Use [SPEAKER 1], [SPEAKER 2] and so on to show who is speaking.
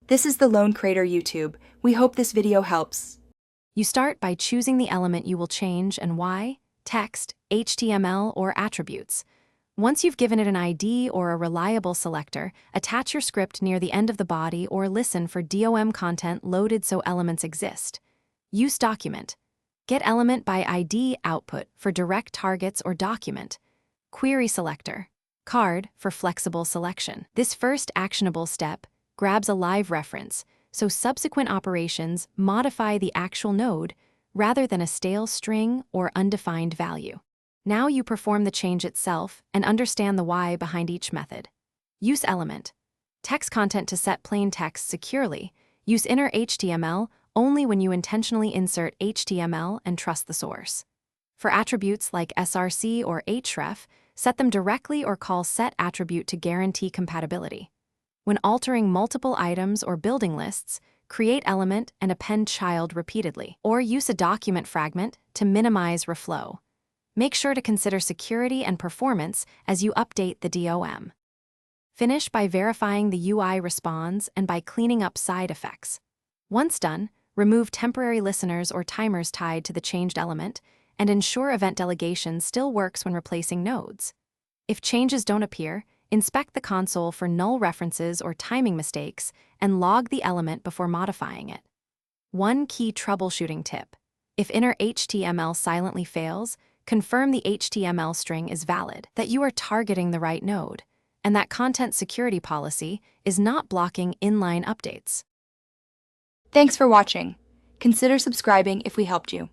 [SPEAKER 1] This is the Lone Creator YouTube. We hope this video helps.
[SPEAKER 2] You start by choosing the element you will change and why: text, HTML, or attributes. Once you've given it an ID or a reliable selector, attach your script near the end of the body or listen for DOM content loaded so elements exist. Use document. Get element by ID output for direct targets or document. Query selector. Card for flexible selection. This first actionable step grabs a live reference, so subsequent operations modify the actual node rather than a stale string or undefined value. Now you perform the change itself and understand the why behind each method. Use element. Text content to set plain text securely. Use inner HTML only when you intentionally insert HTML and trust the source. For attributes like src or href, set them directly or call setAttribute to guarantee compatibility. When altering multiple items or building lists, create element and append child repeatedly, or use a document fragment to minimize reflow. Make sure to consider security and performance as you update the DOM. Finish by verifying the UI responds and by cleaning up side effects. Once done, remove temporary listeners or timers tied to the changed element and ensure event delegation still works when replacing nodes. If changes don't appear, inspect the console for null references or timing mistakes and log the element before modifying it. One key troubleshooting tip: if inner HTML silently fails, confirm the HTML string is valid, that you are targeting the right node, and that content security policy is not blocking inline updates.
[SPEAKER 1] Thanks for watching. Consider subscribing if we helped you.